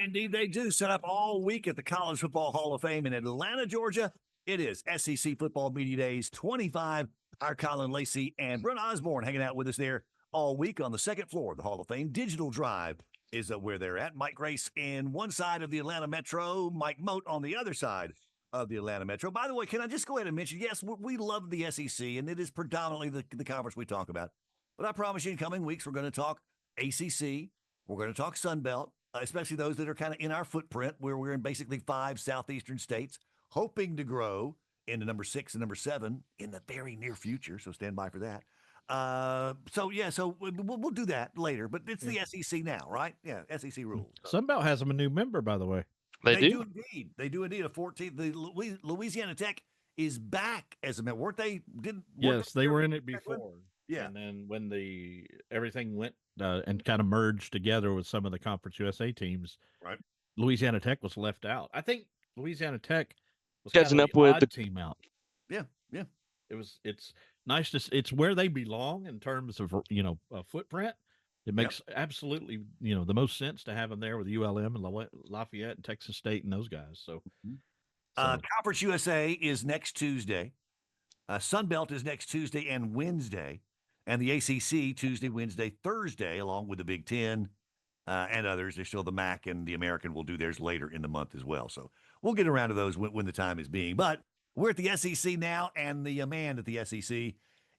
Indeed, they do. Set up all week at the College Football Hall of Fame in Atlanta, Georgia. It is SEC Football Media Days 25. Our Colin Lacy and Brent Osborne hanging out with us there all week on the second floor of the Hall of Fame. Digital Drive is where they're at. Mike Grace in one side of the Atlanta Metro, Mike Mote on the other side of the Atlanta Metro. By the way, can I just go ahead and mention, yes, we love the SEC, and it is predominantly the conference we talk about. But I promise you, in coming weeks, we're going to talk ACC. We're going to talk Sun Belt, especially those that are kind of in our footprint, where we're in basically 5 southeastern states, hoping to grow into number 6 and number 7 in the very near future. So stand by for that. So we'll do that later. But it's the SEC now, right? Yeah, SEC rules. Sunbelt has them a new member, by the way. They do indeed. They do indeed. A 14th. The Louisiana Tech is back as a member. Weren't they? Yes, they were in it before. Yeah, and then when everything went and kind of merged together with some of the Conference USA teams, right? Louisiana Tech was left out. I think Louisiana Tech was catching kind of up with the team out. Yeah. It's nice to. It's where they belong in terms of footprint. It makes absolutely the most sense to have them there with ULM and Lafayette and Texas State and those guys. So, Conference USA is next Tuesday. Sun Belt is next Tuesday and Wednesday, and the ACC Tuesday, Wednesday, Thursday, along with the Big Ten and others. There's still the MAC and the American will do theirs later in the month as well. So we'll get around to those when the time is being. But we're at the SEC now, and the man at the SEC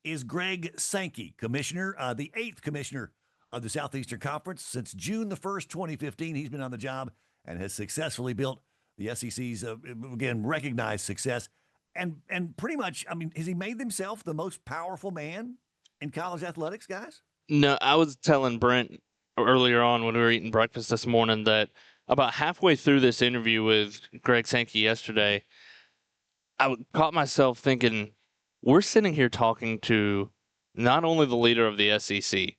is Greg Sankey, commissioner, the 8th commissioner of the Southeastern Conference. Since June the 1st, 2015, he's been on the job and has successfully built the SEC's, again, recognized success. And pretty much, I mean, has he made himself the most powerful man in college athletics, guys? No, I was telling Brent earlier on when we were eating breakfast this morning that about halfway through this interview with Greg Sankey yesterday, I caught myself thinking, we're sitting here talking to not only the leader of the SEC,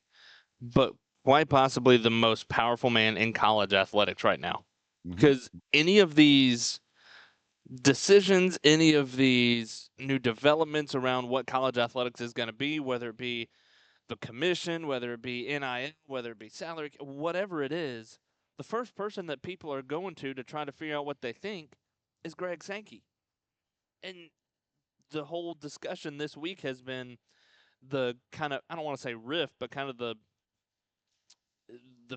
but quite possibly the most powerful man in college athletics right now. Because any of these decisions, any of these new developments around what college athletics is going to be, whether it be the commission, whether it be NIL, whether it be salary, whatever it is, the first person that people are going to try to figure out what they think is Greg Sankey. And the whole discussion this week has been the kind of, I don't want to say rift, but kind of the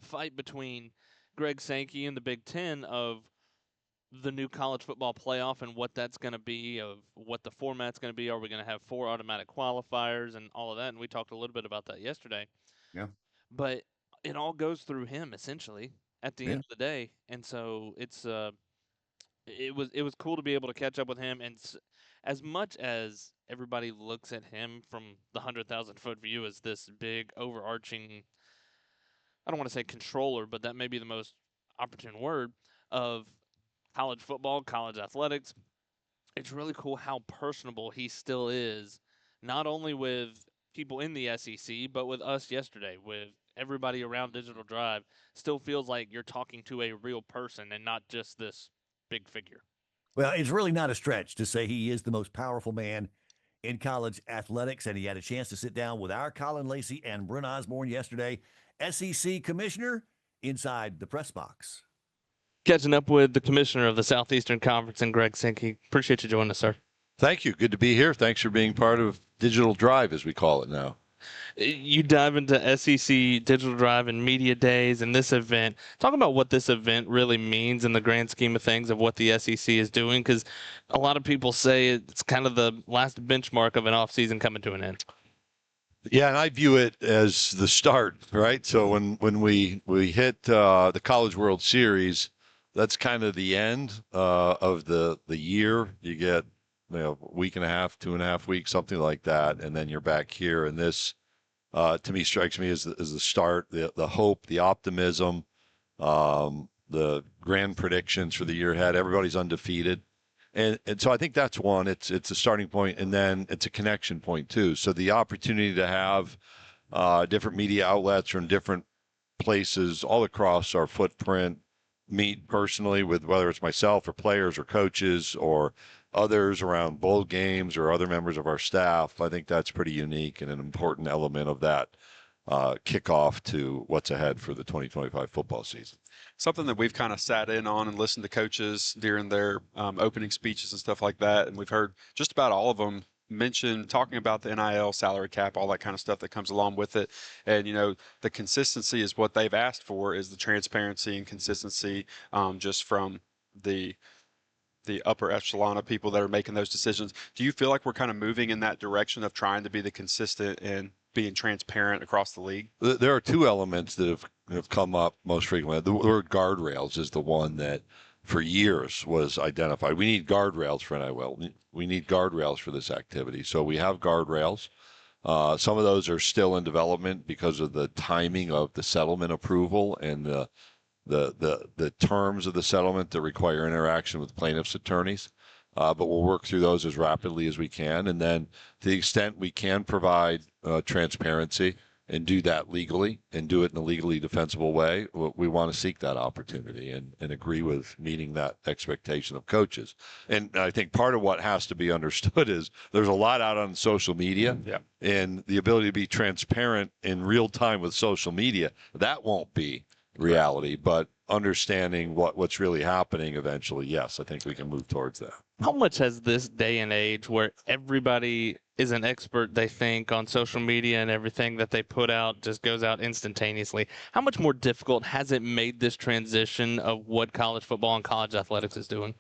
fight between Greg Sankey and the Big Ten of the new college football playoff and what that's going to be, of what the format's going to be. Are we going to have 4 automatic qualifiers and all of that? And we talked a little bit about that yesterday. Yeah. But it all goes through him essentially at the end of the day. And so it was cool to be able to catch up with him. And as much as everybody looks at him from the 100,000-foot view as this big overarching, I don't want to say controller, but that may be the most opportune word, of college football, college athletics, it's really cool how personable he still is, not only with people in the SEC, but with us yesterday, with everybody around Digital Drive. Still feels like you're talking to a real person and not just this big figure. Well, it's really not a stretch to say he is the most powerful man in college athletics, and he had a chance to sit down with our Colin Lacy and Brent Osborne yesterday, SEC commissioner, inside the press box. Catching up with the commissioner of the Southeastern Conference and Greg Sankey. Appreciate you joining us, sir. Thank you. Good to be here. Thanks for being part of Digital Drive, as we call it now. You dive into SEC Digital Drive and Media Days and this event. Talk about what this event really means in the grand scheme of things of what the SEC is doing, because a lot of people say it's kind of the last benchmark of an offseason coming to an end. Yeah, and I view it as the start, right? So when we hit the College World Series, that's kind of the end of the year. You get a week and a half, 2.5 weeks, something like that, and then you're back here. And this, to me, strikes me as the start, the hope, the optimism, the grand predictions for the year ahead. Everybody's undefeated. And so I think that's one. It's a starting point, and then it's a connection point too. So the opportunity to have different media outlets from different places all across our footprint meet personally with, whether it's myself or players or coaches or others around bowl games or other members of our staff. I think that's pretty unique and an important element of that kickoff to what's ahead for the 2025 football season. Something that we've kind of sat in on and listened to coaches during their opening speeches and stuff like that, and we've heard just about all of them talking about the NIL, salary cap, all that kind of stuff that comes along with it. And, the consistency is what they've asked for, is the transparency and consistency just from the upper echelon of people that are making those decisions. Do you feel like we're kind of moving in that direction of trying to be the consistent and being transparent across the league? There are two elements that have come up most frequently. The word guardrails is the one that for years was identified. We need guardrails for NIL. We need guardrails for this activity. So we have guardrails. Some of those are still in development because of the timing of the settlement approval and the terms of the settlement that require interaction with plaintiffs' attorneys. But we'll work through those as rapidly as we can. And then to the extent we can provide transparency and do that legally and do it in a legally defensible way, we want to seek that opportunity and agree with meeting that expectation of coaches. And I think part of what has to be understood is there's a lot out on social media, and the ability to be transparent in real time with social media, that won't be reality, but understanding what's really happening eventually, yes, I think we can move towards that. How much has this day and age where everybody is an expert, they think, on social media and everything that they put out just goes out instantaneously, how much more difficult has it made this transition of what college football and college athletics is doing?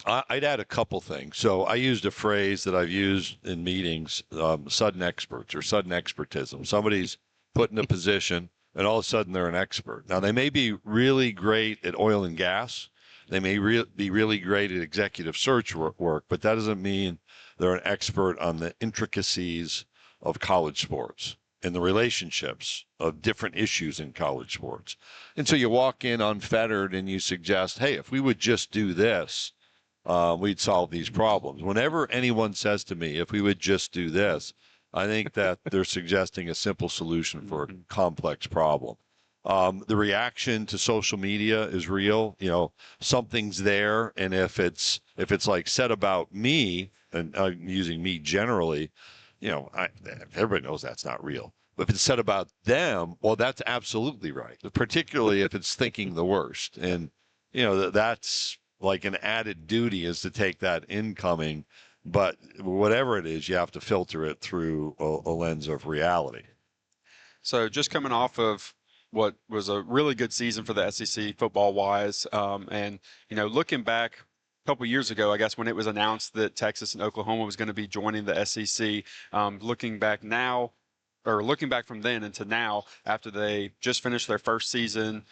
I'd add a couple things. So I used a phrase that I've used in meetings, sudden experts or sudden expertism. Somebody's put in a position and all of a sudden they're an expert. Now, they may be really great at oil and gas. They may be really great at executive search work, but that doesn't mean they're an expert on the intricacies of college sports and the relationships of different issues in college sports. And so you walk in unfettered and you suggest, hey, if we would just do this, we'd solve these problems. Whenever anyone says to me, if we would just do this, I think that they're suggesting a simple solution for a complex problem. The reaction to social media is real. Something's there, and if it's like said about me, and I'm using me generally, everybody knows that's not real. But if it's said about them, well, that's absolutely right. Particularly if it's thinking the worst, and that's like an added duty is to take that incoming. But whatever it is, you have to filter it through a lens of reality. So just coming off of what was a really good season for the SEC football-wise, and looking back a couple years ago, I guess when it was announced that Texas and Oklahoma was going to be joining the SEC, looking back now, or looking back from then into now, after they just finished their first season,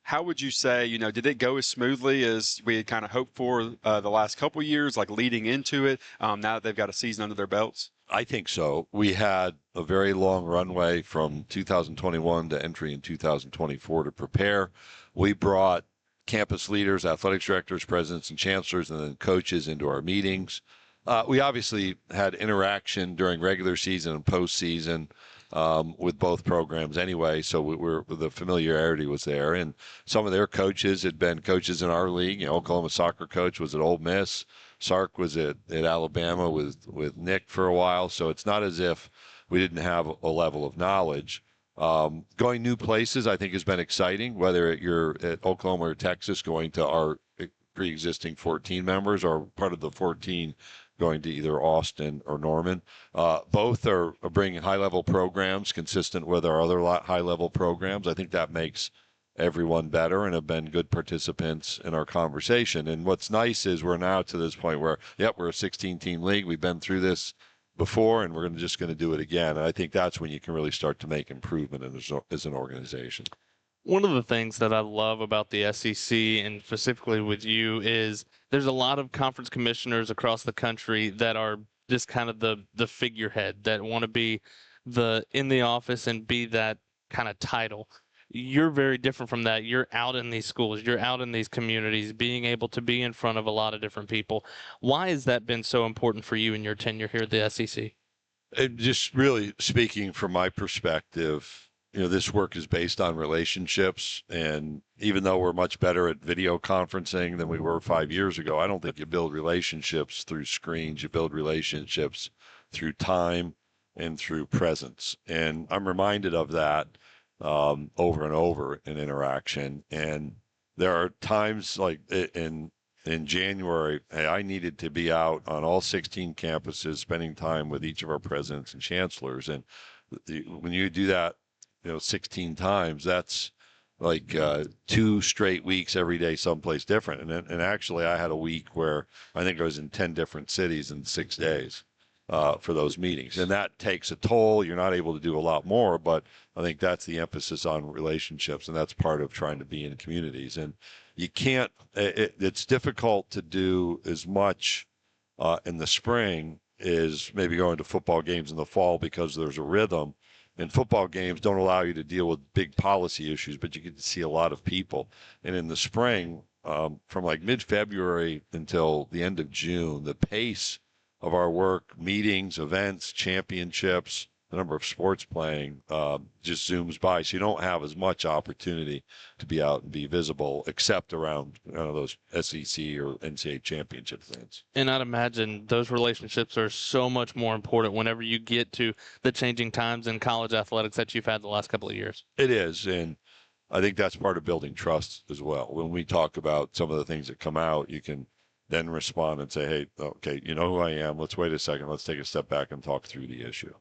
how would you say, did it go as smoothly as we had kind of hoped for the last couple years, like leading into it, now that they've got a season under their belts? I think so. We had a very long runway from 2021 to entry in 2024 to prepare. We brought campus leaders, athletics directors, presidents, and chancellors, and then coaches into our meetings. We obviously had interaction during regular season and postseason with both programs anyway, so the familiarity was there. And some of their coaches had been coaches in our league. Oklahoma soccer coach was at Ole Miss. Sark was at Alabama with Nick for a while, so it's not as if we didn't have a level of knowledge. Going new places, I think, has been exciting, whether you're at Oklahoma or Texas, going to our pre-existing 14 members or part of the 14 going to either Austin or Norman. Both are bringing high-level programs consistent with our other high-level programs. I think that makes everyone better and have been good participants in our conversation. And what's nice is we're now to this point where, we're a 16-team league. We've been through this before, and we're just going to do it again. And I think that's when you can really start to make improvement as an organization. One of the things that I love about the SEC, and specifically with you, is there's a lot of conference commissioners across the country that are just kind of the figurehead, that want to be in the office and be that kind of title. You're very different from that. You're out in these schools, you're out in these communities, being able to be in front of a lot of different people. Why has that been so important for you in your tenure here at the SEC? Just really speaking from my perspective, this work is based on relationships. And even though we're much better at video conferencing than we were 5 years ago, I don't think you build relationships through screens. You build relationships through time, and through presence. And I'm reminded of that over and over in interaction. And there are times like in January, hey, I needed to be out on all 16 campuses, spending time with each of our presidents and chancellors. And when you do that, 16 times, that's like 2 straight weeks every day someplace different. And actually, I had a week where I think I was in 10 different cities in 6 days for those meetings. And that takes a toll. You're not able to do a lot more, but I think that's the emphasis on relationships, and that's part of trying to be in communities. And you can't, it's difficult to do as much in the spring as maybe going to football games in the fall because there's a rhythm. And football games don't allow you to deal with big policy issues, but you get to see a lot of people. And in the spring, from like mid-February until the end of June, the pace of our work, meetings, events, championships, the number of sports playing just zooms by. So you don't have as much opportunity to be out and be visible, except around those SEC or NCAA championship things. And I'd imagine those relationships are so much more important whenever you get to the changing times in college athletics that you've had the last couple of years. It is, and I think that's part of building trust as well. When we talk about some of the things that come out, you can then respond and say, hey, okay, you know who I am. Let's wait a second. Let's take a step back and talk through the issue.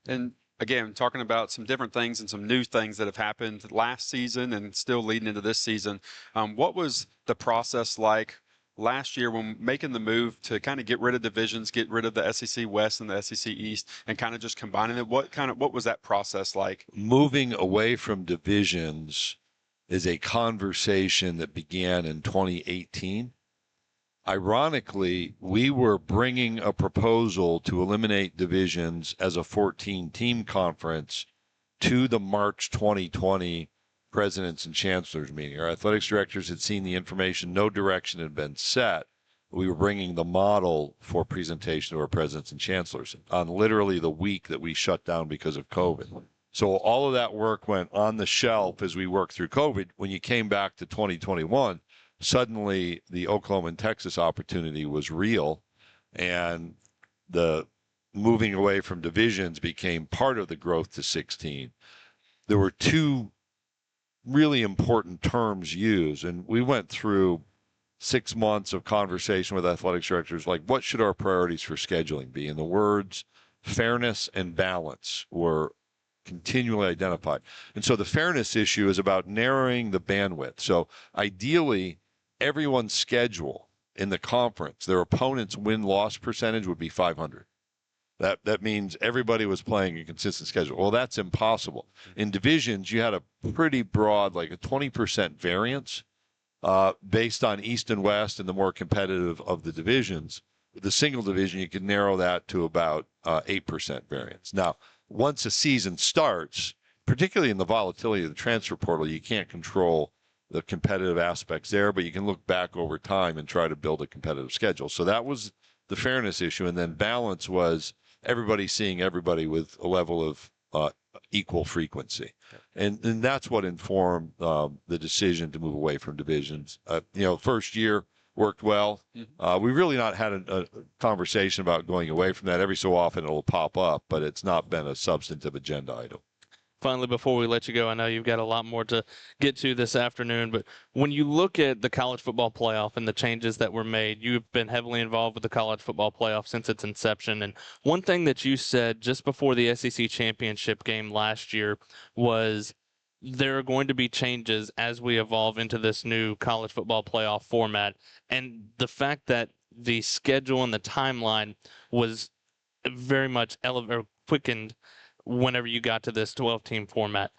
And again, talking about some different things and some new things that have happened last season and still leading into this season. What was the process like last year when making the move to kind of get rid of divisions, get rid of the SEC West and the SEC East, and kind of just combining it? What was that process like? Moving away from divisions is a conversation that began in 2018. Ironically, we were bringing a proposal to eliminate divisions as a 14-team conference to the March 2020 presidents and chancellors meeting. Our athletics directors had seen the information, no direction had been set. We were bringing the model for presentation to our presidents and chancellors on literally the week that we shut down because of COVID. So all of that work went on the shelf as we worked through COVID. When you came back to 2021, suddenly the Oklahoma and Texas opportunity was real, and the moving away from divisions became part of the growth to 16. There were 2 really important terms used, and we went through 6 months of conversation with athletics directors, like what should our priorities for scheduling be? And the words fairness and balance were continually identified. And so the fairness issue is about narrowing the bandwidth. So ideally, everyone's schedule in the conference, their opponent's win-loss percentage would be 500. That means everybody was playing a consistent schedule. Well, that's impossible. In divisions, you had a pretty broad, like a 20% variance based on East and West and the more competitive of the divisions. With the single division, you can narrow that to about 8% variance. Now, once a season starts, particularly in the volatility of the transfer portal, you can't control the competitive aspects there, but you can look back over time and try to build a competitive schedule. So that was the fairness issue. And then balance was everybody seeing everybody with a level of equal frequency. And that's what informed the decision to move away from divisions. First year worked well. We've really not had a conversation about going away from that. Every so often it'll pop up, but it's not been a substantive agenda item. Finally, before we let you go, I know you've got a lot more to get to this afternoon, but when you look at the college football playoff and the changes that were made, you've been heavily involved with the college football playoff since its inception. And one thing that you said just before the SEC championship game last year was there are going to be changes as we evolve into this new college football playoff format. And the fact that the schedule and the timeline was very much quickened whenever you got to this 12-team format.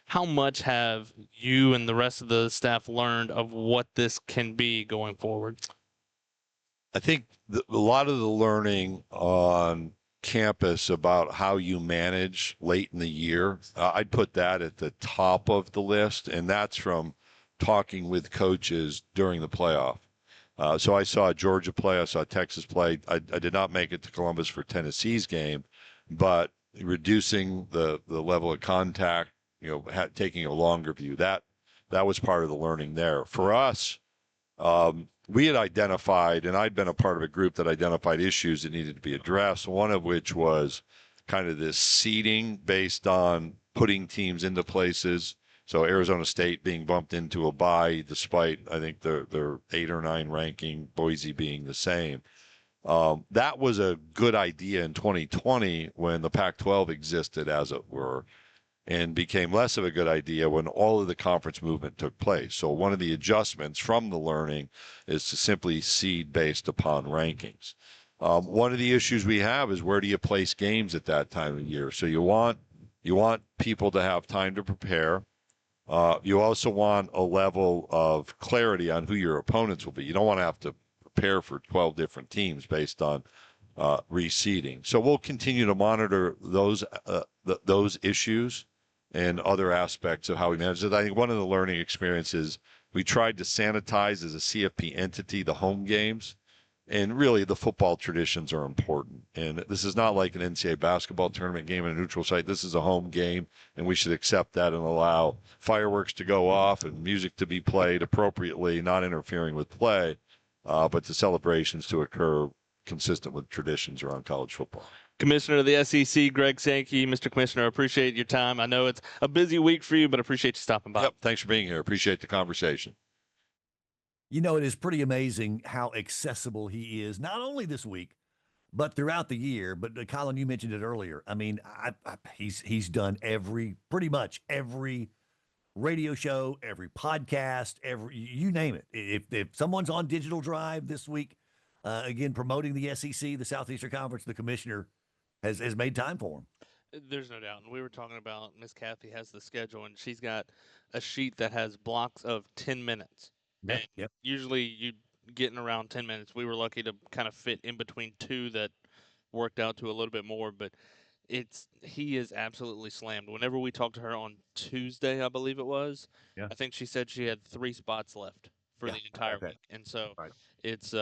How much have you and the rest of the staff learned of what this can be going forward? I think a lot of the learning on campus about how you manage late in the year, I'd put that at the top of the list, and that's from talking with coaches during the playoff. So I saw Georgia play, I saw Texas play. I did not make it to Columbus for Tennessee's game, but reducing the level of contact, taking a longer view, that was part of the learning there. For us, we had identified, and I'd been a part of a group that identified issues that needed to be addressed, one of which was kind of this seeding based on putting teams into places. So Arizona State being bumped into a bye, despite I think their 8 or 9 ranking, Boise being the same. That was a good idea in 2020 when the Pac-12 existed, as it were, and became less of a good idea when all of the conference movement took place. So one of the adjustments from the learning is to simply seed based upon rankings. One of the issues we have is where do you place games at that time of year? So you want people to have time to prepare. You also want a level of clarity on who your opponents will be. You don't want to have to prepare for 12 different teams based on reseeding. So we'll continue to monitor those issues and other aspects of how we manage it. I think one of the learning experiences, we tried to sanitize as a CFP entity the home games. And really, the football traditions are important. And this is not like an NCAA basketball tournament game in a neutral site. This is a home game, and we should accept that and allow fireworks to go off and music to be played appropriately, not interfering with play, but the celebrations to occur consistent with traditions around college football. Commissioner of the SEC, Greg Sankey. Mr. Commissioner, I appreciate your time. I know it's a busy week for you, but I appreciate you stopping by. Yep, thanks for being here. Appreciate the conversation. You know, it is pretty amazing how accessible he is, not only this week, but throughout the year. But Colin, you mentioned it earlier. I mean, he's done pretty much every radio show, every podcast, you name it. If someone's on Digital Drive this week, again promoting the SEC, the Southeastern Conference, the commissioner has made time for him. There's no doubt. And we were talking about Miss Kathy has the schedule, and she's got a sheet that has blocks of 10 minutes. Yep. Usually you get in around 10 minutes. We were lucky to kind of fit in between two that worked out to a little bit more, but he is absolutely slammed. Whenever we talked to her on Tuesday, I believe it was, Yeah. I think she said she had 3 spots left for the entire week. And so it's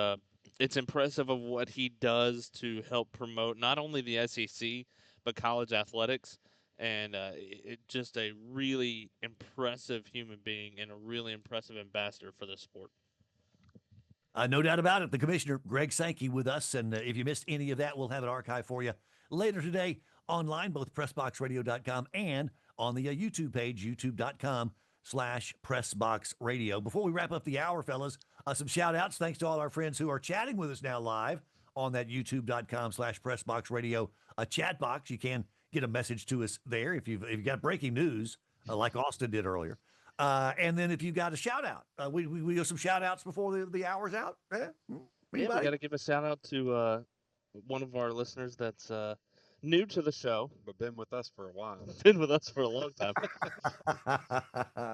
impressive of what he does to help promote not only the SEC, but college athletics. And just a really impressive human being and a really impressive ambassador for the sport. No doubt about it. The commissioner, Greg Sankey, with us. And if you missed any of that, we'll have it archived for you later today online, both PressBoxRadio.com and on the YouTube page, YouTube.com/PressBoxRadio. Before we wrap up the hour, fellas, some shout outs. Thanks to all our friends who are chatting with us now live on that YouTube.com/PressBoxRadio chat box. You can get a message to us there if you've got breaking news, like Austin did earlier. And then if you've got a shout out, we do some shout outs before the hour's out. We got to give a shout out to one of our listeners that's new to the show, but been with us for a while. Been with us for a long time.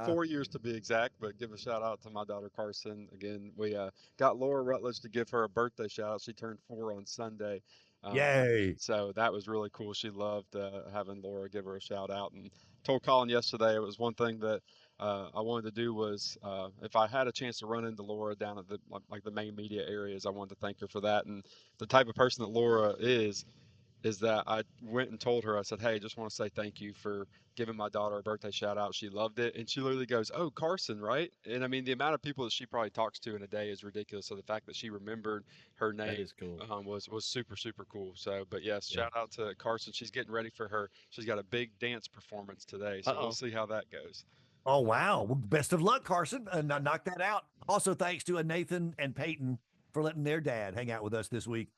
4 years to be exact, but give a shout out to my daughter Carson. Again, we got Laura Rutledge to give her a birthday shout out. She turned 4 on Sunday. Yay. So that was really cool. She loved having Laura give her a shout out, and told Colin yesterday it was one thing that I wanted to do was if I had a chance to run into Laura down at the main media areas, I wanted to thank her for that. And the type of person that Laura is that I went and told her, I said, hey, just want to say thank you for giving my daughter a birthday shout out. She loved it. And she literally goes, oh, Carson, right? And I mean, the amount of people that she probably talks to in a day is ridiculous. So the fact that she remembered her name is cool. was super, super cool. So, but yes, shout out to Carson. She's getting ready for she's got a big dance performance today. So we'll see how that goes. Oh, wow. Well, best of luck, Carson. Knock that out. Also, thanks to Nathan and Peyton for letting their dad hang out with us this week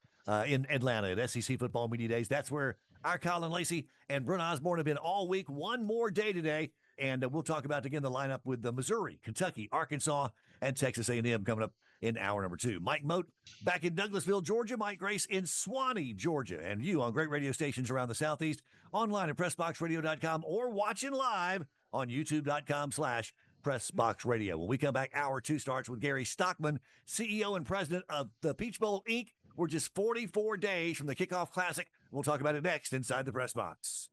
in Atlanta at SEC Football Media Days. That's where our Colin Lacy and Brent Osborne have been all week. One more day today, and we'll talk about, again, the lineup with Missouri, Kentucky, Arkansas, and Texas A&M coming up in hour number 2. Mike Mote back in Douglasville, Georgia. Mike Grace in Swanee, Georgia. And you on great radio stations around the Southeast, online at PressBoxRadio.com, or watching live on YouTube.com/PressBoxRadio. When we come back, hour 2 starts with Gary Stockman, CEO and president of the Peach Bowl, Inc. We're just 44 days from the Kickoff Classic. We'll talk about it next inside the Press Box.